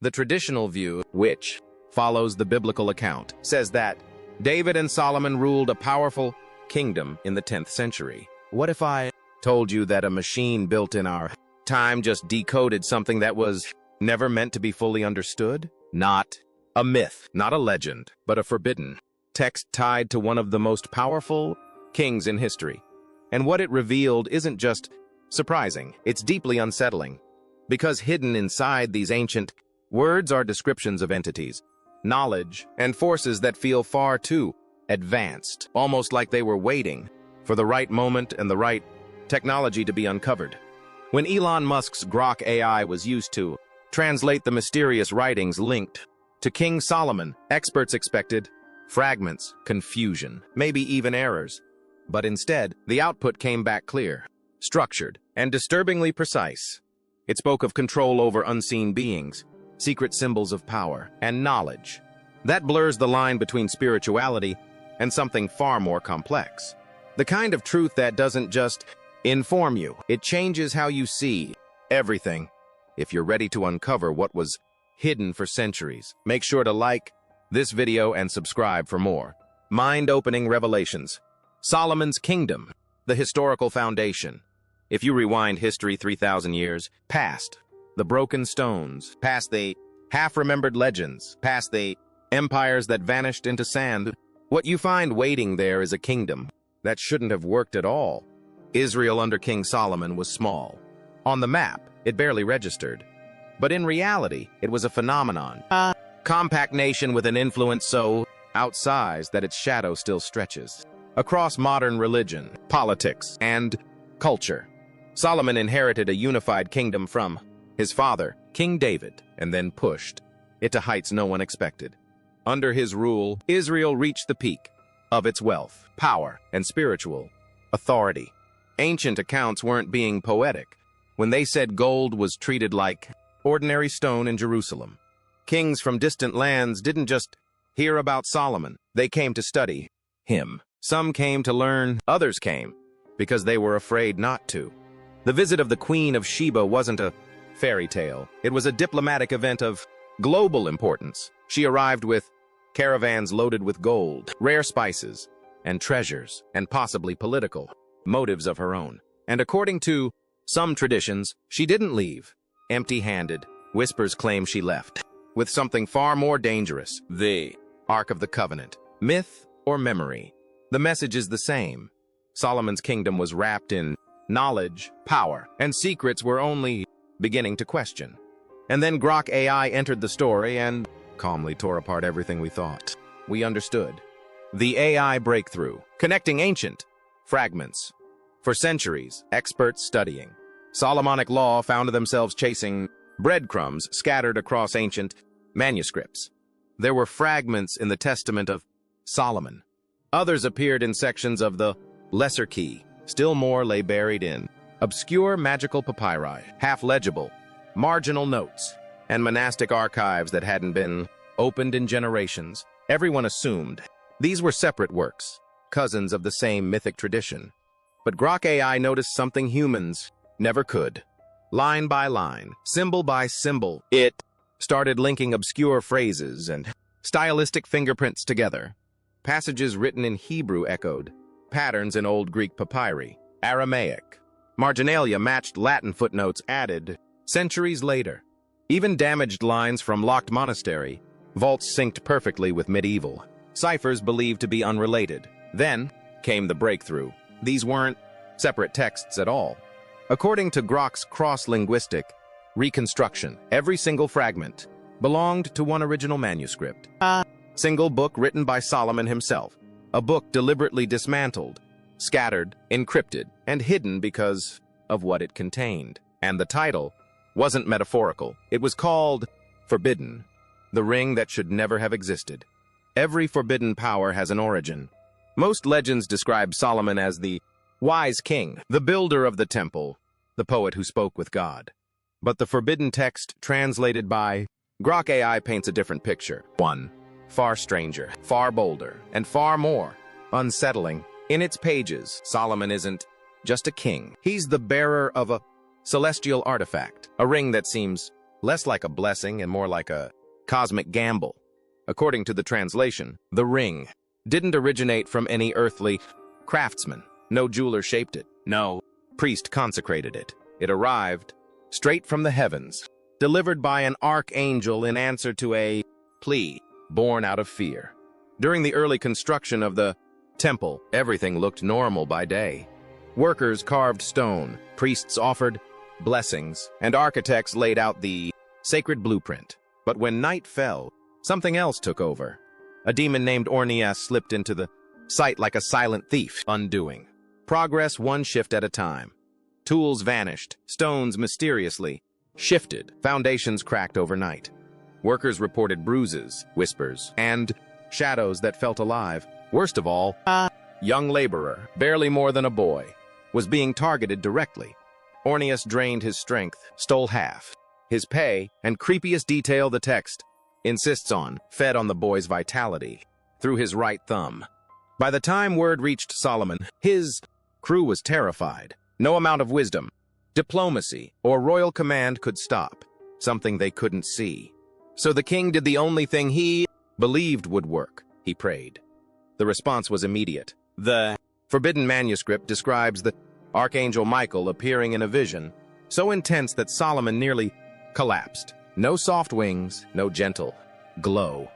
The traditional view, which follows the biblical account, says that David and Solomon ruled a powerful kingdom in the 10th century. What if I told you that a machine built in our time just decoded something that was never meant to be fully understood? Not a myth, not a legend, but a forbidden text tied to one of the most powerful kings in history. And what it revealed isn't just surprising, it's deeply unsettling. Because hidden inside these ancient words are descriptions of entities, knowledge, and forces that feel far too advanced, almost like they were waiting for the right moment and the right technology to be uncovered. When Elon Musk's Grok AI was used to translate the mysterious writings linked to King Solomon, experts expected fragments, confusion, maybe even errors. But instead, the output came back clear, structured, and disturbingly precise. It spoke of control over unseen beings, secret symbols of power, and knowledge. That blurs the line between spirituality and something far more complex. The kind of truth that doesn't just inform you, it changes how you see everything. If you're ready to uncover what was hidden for centuries, make sure to like this video and subscribe for more mind-opening revelations. Solomon's kingdom, the historical foundation. If you rewind history 3,000 years past the broken stones, past the half-remembered legends, past the empires that vanished into sand, what you find waiting there is a kingdom that shouldn't have worked at all. Israel under King Solomon was small. On the map, it barely registered. But in reality, it was a phenomenon. A compact nation with an influence so outsized that its shadow still stretches across modern religion, politics, and culture. Solomon inherited a unified kingdom from his father, King David, and then pushed it to heights no one expected. Under his rule, Israel reached the peak of its wealth, power, and spiritual authority. Ancient accounts weren't being poetic when they said gold was treated like ordinary stone in Jerusalem. Kings from distant lands didn't just hear about Solomon, they came to study him. Some came to learn, others came because they were afraid not to. The visit of the Queen of Sheba wasn't a fairy tale. It was a diplomatic event of global importance. She arrived with caravans loaded with gold, rare spices, and treasures, and possibly political motives of her own. And according to some traditions, she didn't leave empty-handed. Whispers claim she left with something far more dangerous, the Ark of the Covenant. Myth or memory? The message is the same. Solomon's kingdom was wrapped in knowledge, power, and secrets we're only beginning to question. And then Grok AI entered the story and calmly tore apart everything we thought we understood. The AI breakthrough, connecting ancient fragments. For centuries, experts studying Solomonic law found themselves chasing breadcrumbs scattered across ancient manuscripts. There were fragments in the Testament of Solomon. Others appeared in sections of the Lesser Key. Still more lay buried in obscure magical papyri, half-legible, marginal notes, and monastic archives that hadn't been opened in generations. Everyone assumed these were separate works, cousins of the same mythic tradition. But Grok AI noticed something humans never could. Line by line, symbol by symbol, it started linking obscure phrases and stylistic fingerprints together. Passages written in Hebrew echoed patterns in Old Greek papyri, Aramaic. Marginalia matched Latin footnotes added centuries later. Even damaged lines from locked monastery vaults synced perfectly with medieval ciphers believed to be unrelated. Then came the breakthrough. These weren't separate texts at all. According to Grok's cross-linguistic reconstruction, every single fragment belonged to one original manuscript. A single book written by Solomon himself. A book deliberately dismantled, scattered, encrypted, and hidden because of what it contained. And the title wasn't metaphorical. It was called Forbidden, the ring that should never have existed. Every forbidden power has an origin. Most legends describe Solomon as the wise king, the builder of the temple, the poet who spoke with God. But the forbidden text translated by Grok AI paints a different picture. One, far stranger, far bolder, and far more unsettling. In its pages, Solomon isn't just a king. He's the bearer of a celestial artifact, a ring that seems less like a blessing and more like a cosmic gamble. According to the translation, the ring didn't originate from any earthly craftsman. No jeweler shaped it. No priest consecrated it. It arrived straight from the heavens, delivered by an archangel in answer to a plea born out of fear. During the early construction of the temple, everything looked normal by day. Workers carved stone, priests offered blessings, and architects laid out the sacred blueprint. But when night fell, something else took over. A demon named Ornias slipped into the site like a silent thief, undoing progress one shift at a time. Tools vanished, stones mysteriously shifted, foundations cracked overnight. Workers reported bruises, whispers, and shadows that felt alive. Worst of all, a young laborer, barely more than a boy, was being targeted directly. Ornias drained his strength, stole half his pay, and creepiest detail the text insists on, fed on the boy's vitality through his right thumb. By the time word reached Solomon, his crew was terrified. No amount of wisdom, diplomacy, or royal command could stop something they couldn't see. So the king did the only thing he believed would work. He prayed. The response was immediate. The forbidden manuscript describes the archangel Michael appearing in a vision so intense that Solomon nearly collapsed. No soft wings, no gentle glow.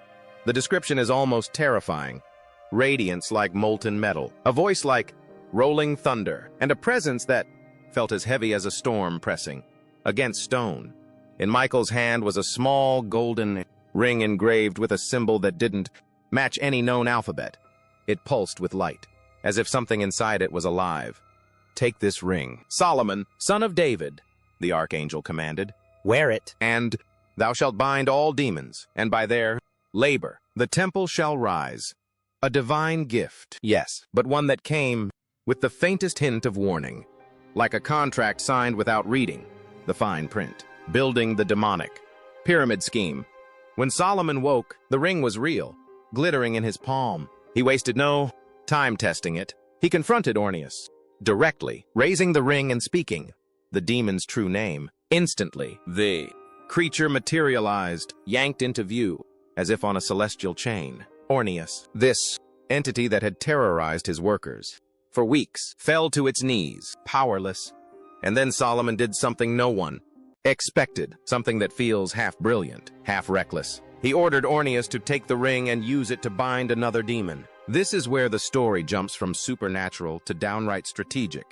The description is almost terrifying. Radiance like molten metal, a voice like rolling thunder, and a presence that felt as heavy as a storm pressing against stone. In Michael's hand was a small golden ring engraved with a symbol that didn't match any known alphabet. It pulsed with light, as if something inside it was alive. "Take this ring, Solomon, son of David," the archangel commanded. "Wear it, and thou shalt bind all demons, and by their labor the temple shall rise." A divine gift, yes, but one that came with the faintest hint of warning, like a contract signed without reading the fine print. Building the demonic pyramid scheme. When Solomon woke, the ring was real, glittering in his palm. He wasted no time testing it. He confronted Ornias directly, raising the ring and speaking the demon's true name. Instantly, the creature materialized, yanked into view, as if on a celestial chain. Ornias, this entity that had terrorized his workers for weeks, fell to its knees, powerless. And then Solomon did something no one expected, something that feels half brilliant, half reckless. He ordered Ornias to take the ring and use it to bind another demon. This is where the story jumps from supernatural to downright strategic.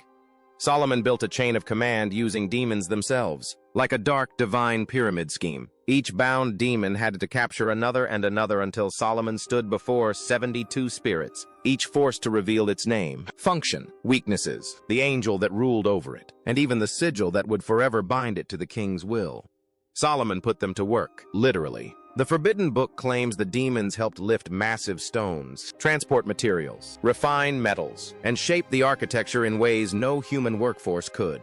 Solomon built a chain of command using demons themselves, like a dark divine pyramid scheme. Each bound demon had to capture another and another until Solomon stood before 72 spirits, each forced to reveal its name, function, weaknesses, the angel that ruled over it, and even the sigil that would forever bind it to the king's will. Solomon put them to work, literally. The Forbidden Book claims the demons helped lift massive stones, transport materials, refine metals, and shape the architecture in ways no human workforce could.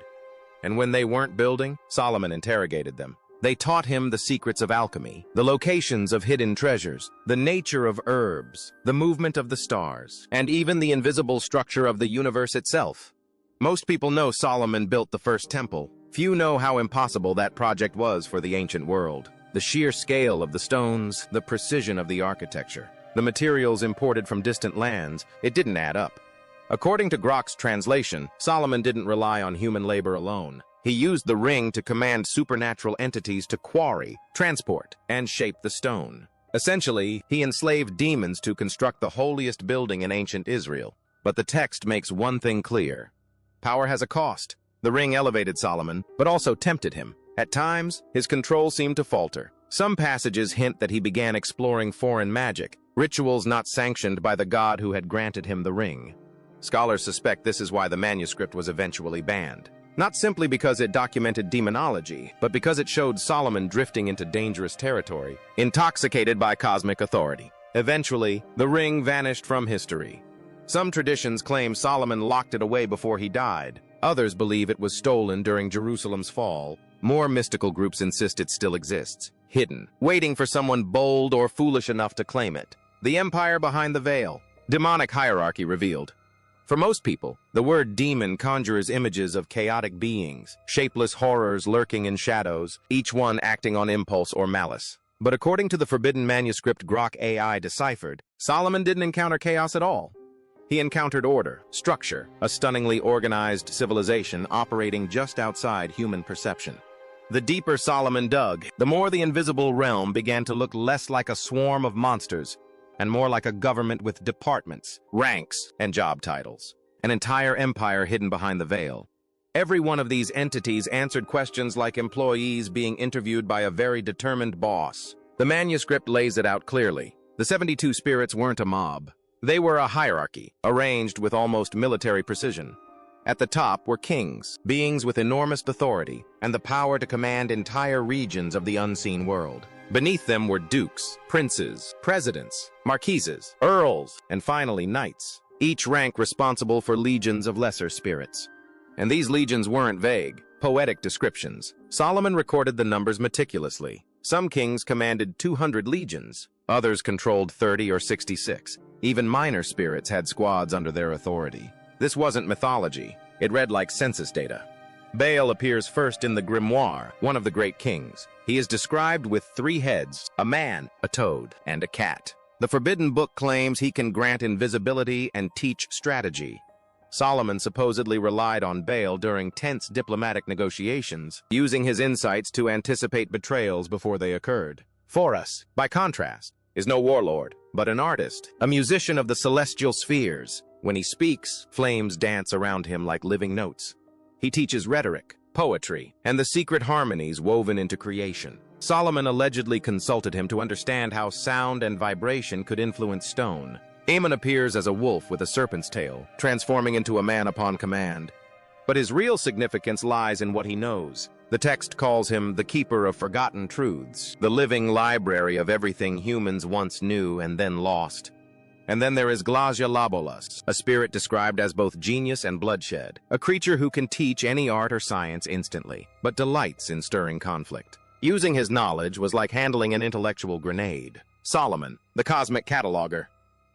And when they weren't building, Solomon interrogated them. They taught him the secrets of alchemy, the locations of hidden treasures, the nature of herbs, the movement of the stars, and even the invisible structure of the universe itself. Most people know Solomon built the first temple. Few know how impossible that project was for the ancient world. The sheer scale of the stones, the precision of the architecture, the materials imported from distant lands, it didn't add up. According to Grok's translation, Solomon didn't rely on human labor alone. He used the ring to command supernatural entities to quarry, transport, and shape the stone. Essentially, he enslaved demons to construct the holiest building in ancient Israel. But the text makes one thing clear. Power has a cost. The ring elevated Solomon, but also tempted him. At times, his control seemed to falter. Some passages hint that he began exploring foreign magic, rituals not sanctioned by the god who had granted him the ring. Scholars suspect this is why the manuscript was eventually banned. Not simply because it documented demonology, but because it showed Solomon drifting into dangerous territory, intoxicated by cosmic authority. Eventually, the ring vanished from history. Some traditions claim Solomon locked it away before he died. Others believe it was stolen during Jerusalem's fall. More mystical groups insist it still exists, hidden, waiting for someone bold or foolish enough to claim it. The empire behind the veil. Demonic hierarchy revealed. For most people, the word demon conjures images of chaotic beings, shapeless horrors lurking in shadows, each one acting on impulse or malice. But according to the forbidden manuscript Grok AI deciphered, Solomon didn't encounter chaos at all. He encountered order, structure, a stunningly organized civilization operating just outside human perception. The deeper Solomon dug, the more the invisible realm began to look less like a swarm of monsters and more like a government with departments, ranks, and job titles. An entire empire hidden behind the veil. Every one of these entities answered questions like employees being interviewed by a very determined boss. The manuscript lays it out clearly. The 72 spirits weren't a mob. They were a hierarchy, arranged with almost military precision. At the top were kings, beings with enormous authority and the power to command entire regions of the unseen world. Beneath them were dukes, princes, presidents, marquises, earls, and finally knights, each rank responsible for legions of lesser spirits. And these legions weren't vague, poetic descriptions. Solomon recorded the numbers meticulously. Some kings commanded 200 legions, others controlled 30 or 66. Even minor spirits had squads under their authority. This wasn't mythology. It read like census data. Baal appears first in the grimoire, one of the great kings. He is described with 3 heads, a man, a toad, and a cat. The forbidden book claims he can grant invisibility and teach strategy. Solomon supposedly relied on Baal during tense diplomatic negotiations, using his insights to anticipate betrayals before they occurred. Horus, by contrast, is no warlord, but an artist, a musician of the celestial spheres. When he speaks, flames dance around him like living notes. He teaches rhetoric, poetry, and the secret harmonies woven into creation. Solomon allegedly consulted him to understand how sound and vibration could influence stone. Ammon appears as a wolf with a serpent's tail, transforming into a man upon command. But his real significance lies in what he knows. The text calls him the keeper of forgotten truths, the living library of everything humans once knew and then lost. And then there is Glazia, a spirit described as both genius and bloodshed, a creature who can teach any art or science instantly, but delights in stirring conflict. Using his knowledge was like handling an intellectual grenade. Solomon, the cosmic cataloger.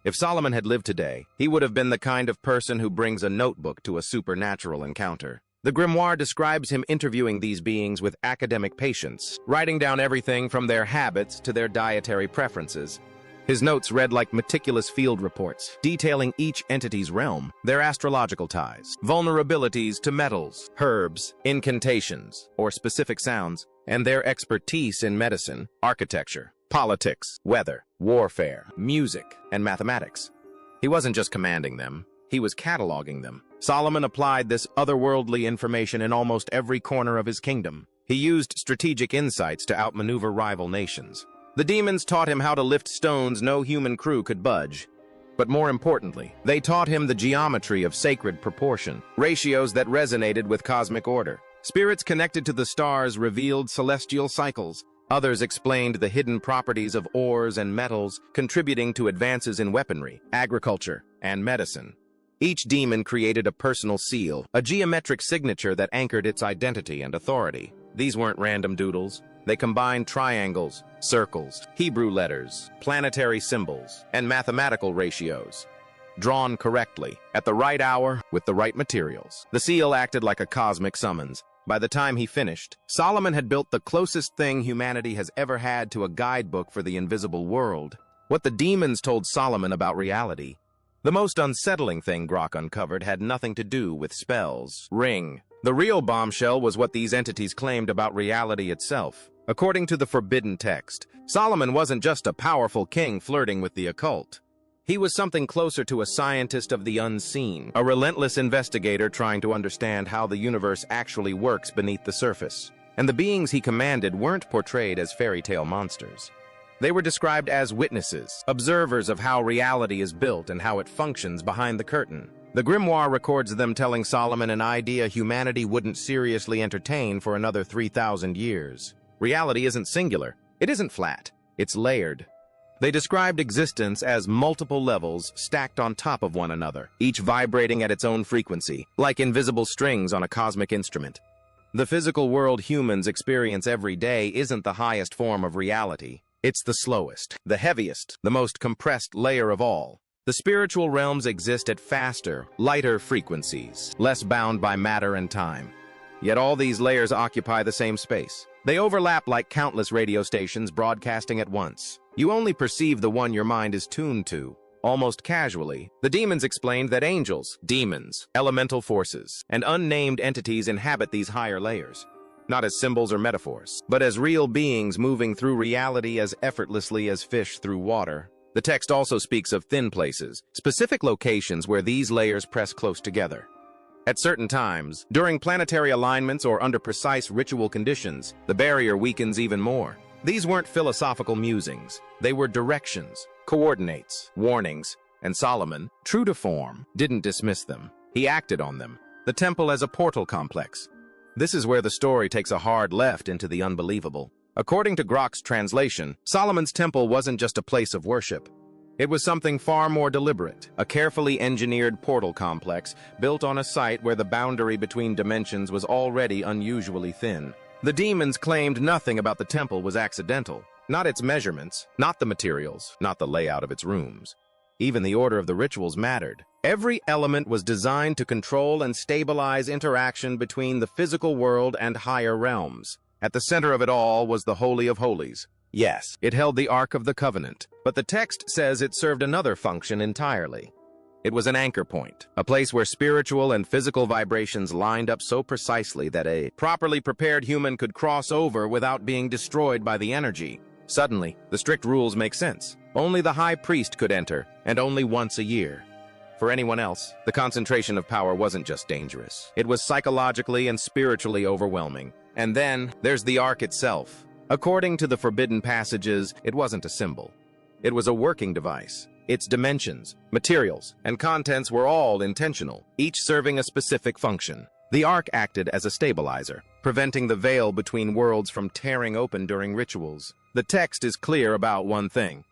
If Solomon had lived today, he would have been the kind of person who brings a notebook to a supernatural encounter. The grimoire describes him interviewing these beings with academic patience, writing down everything from their habits to their dietary preferences. His notes read like meticulous field reports, detailing each entity's realm, their astrological ties, vulnerabilities to metals, herbs, incantations, or specific sounds, and their expertise in medicine, architecture, politics, weather, warfare, music, and mathematics. He wasn't just commanding them, he was cataloging them. Solomon applied this otherworldly information in almost every corner of his kingdom. He used strategic insights to outmaneuver rival nations. The demons taught him how to lift stones no human crew could budge. But more importantly, they taught him the geometry of sacred proportion, ratios that resonated with cosmic order. Spirits connected to the stars revealed celestial cycles. Others explained the hidden properties of ores and metals, contributing to advances in weaponry, agriculture, and medicine. Each demon created a personal seal, a geometric signature that anchored its identity and authority. These weren't random doodles. They combined triangles, circles, Hebrew letters, planetary symbols, and mathematical ratios, drawn correctly, at the right hour, with the right materials. The seal acted like a cosmic summons. By the time he finished, Solomon had built the closest thing humanity has ever had to a guidebook for the invisible world. What the demons told Solomon about reality. The most unsettling thing Grok uncovered had nothing to do with spells. Ring. The real bombshell was what these entities claimed about reality itself. According to the forbidden text, Solomon wasn't just a powerful king flirting with the occult. He was something closer to a scientist of the unseen, a relentless investigator trying to understand how the universe actually works beneath the surface. And the beings he commanded weren't portrayed as fairy tale monsters. They were described as witnesses, observers of how reality is built and how it functions behind the curtain. The grimoire records them telling Solomon an idea humanity wouldn't seriously entertain for another 3,000 years. Reality isn't singular. It isn't flat. It's layered. They described existence as multiple levels stacked on top of one another, each vibrating at its own frequency, like invisible strings on a cosmic instrument. The physical world humans experience every day isn't the highest form of reality. It's the slowest, the heaviest, the most compressed layer of all. The spiritual realms exist at faster, lighter frequencies, less bound by matter and time. Yet all these layers occupy the same space. They overlap like countless radio stations broadcasting at once. You only perceive the one your mind is tuned to. Almost casually, the demons explained that angels, demons, elemental forces, and unnamed entities inhabit these higher layers. Not as symbols or metaphors, but as real beings moving through reality as effortlessly as fish through water. The text also speaks of thin places, specific locations where these layers press close together. At certain times, during planetary alignments or under precise ritual conditions, the barrier weakens even more. These weren't philosophical musings. They were directions, coordinates, warnings, and Solomon, true to form, didn't dismiss them. He acted on them. The temple as a portal complex. This is where the story takes a hard left into the unbelievable. According to Grok's translation, Solomon's temple wasn't just a place of worship. It was something far more deliberate, a carefully engineered portal complex built on a site where the boundary between dimensions was already unusually thin. The demons claimed nothing about the temple was accidental. Not its measurements, not the materials, not the layout of its rooms. Even the order of the rituals mattered. Every element was designed to control and stabilize interaction between the physical world and higher realms. At the center of it all was the Holy of Holies. Yes, it held the Ark of the Covenant, but the text says it served another function entirely. It was an anchor point, a place where spiritual and physical vibrations lined up so precisely that a properly prepared human could cross over without being destroyed by the energy. Suddenly, the strict rules make sense. Only the high priest could enter, and only once a year. For anyone else, the concentration of power wasn't just dangerous. It was psychologically and spiritually overwhelming. And then, there's the Ark itself. According to the forbidden passages, it wasn't a symbol. It was a working device. Its dimensions, materials, and contents were all intentional, each serving a specific function. The Ark acted as a stabilizer, preventing the veil between worlds from tearing open during rituals. The text is clear about one thing.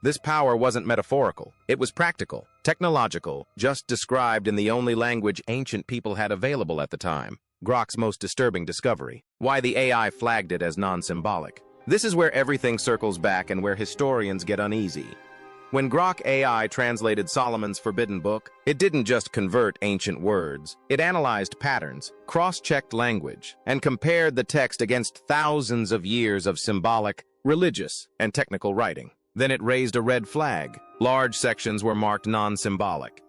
This power wasn't metaphorical. It was practical, technological, just described in the only language ancient people had available at the time. Grok's most disturbing discovery. Why the AI flagged it as non-symbolic. This is where everything circles back and where historians get uneasy. When Grok AI translated Solomon's forbidden book, it didn't just convert ancient words. It analyzed patterns, cross-checked language, and compared the text against thousands of years of symbolic, religious, and technical writing. Then it raised a red flag. Large sections were marked non-symbolic.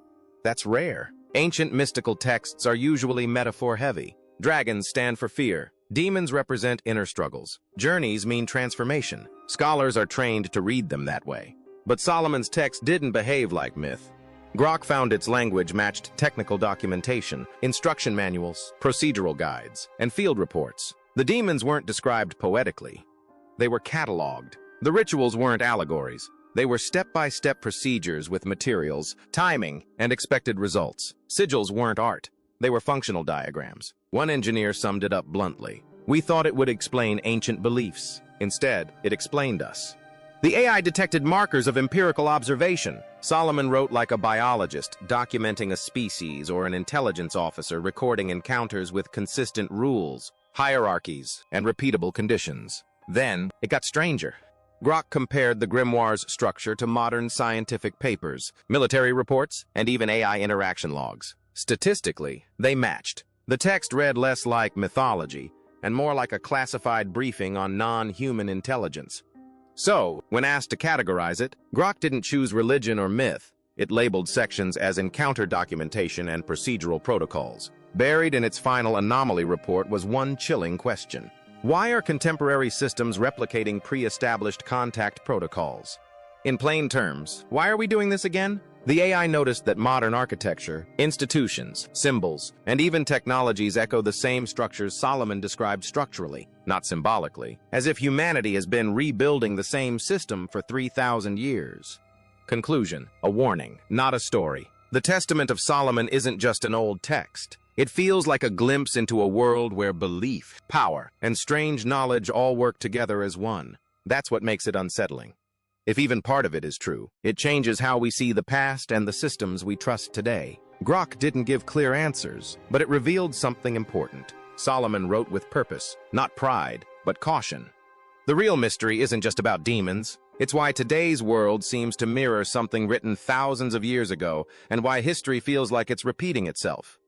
That's rare. Ancient mystical texts are usually metaphor-heavy. Dragons stand for fear. Demons represent inner struggles. Journeys mean transformation. Scholars are trained to read them that way. But Solomon's text didn't behave like myth. Grok found its language matched technical documentation, instruction manuals, procedural guides, and field reports. The demons weren't described poetically. They were cataloged. The rituals weren't allegories. They were step-by-step procedures with materials, timing, and expected results. Sigils weren't art. They were functional diagrams. One engineer summed it up bluntly. We thought it would explain ancient beliefs. Instead, it explained us. The AI detected markers of empirical observation. Solomon wrote like a biologist, documenting a species or an intelligence officer recording encounters with consistent rules, hierarchies, and repeatable conditions. Then, it got stranger. Grok compared the grimoire's structure to modern scientific papers, military reports, and even AI interaction logs. Statistically, they matched. The text read less like mythology and more like a classified briefing on non-human intelligence. So, when asked to categorize it, Grok didn't choose religion or myth. It labeled sections as encounter documentation and procedural protocols. Buried in its final anomaly report was one chilling question. Why are contemporary systems replicating pre-established contact protocols? In plain terms, why are we doing this again? The AI noticed that modern architecture, institutions, symbols, and even technologies echo the same structures Solomon described structurally, not symbolically, as if humanity has been rebuilding the same system for 3,000 years. Conclusion: a warning, not a story. The Testament of Solomon isn't just an old text. It feels like a glimpse into a world where belief, power, and strange knowledge all work together as one. That's what makes it unsettling. If even part of it is true, it changes how we see the past and the systems we trust today. Grok didn't give clear answers, but it revealed something important. Solomon wrote with purpose, not pride, but caution. The real mystery isn't just about demons. It's why today's world seems to mirror something written thousands of years ago, and why history feels like it's repeating itself.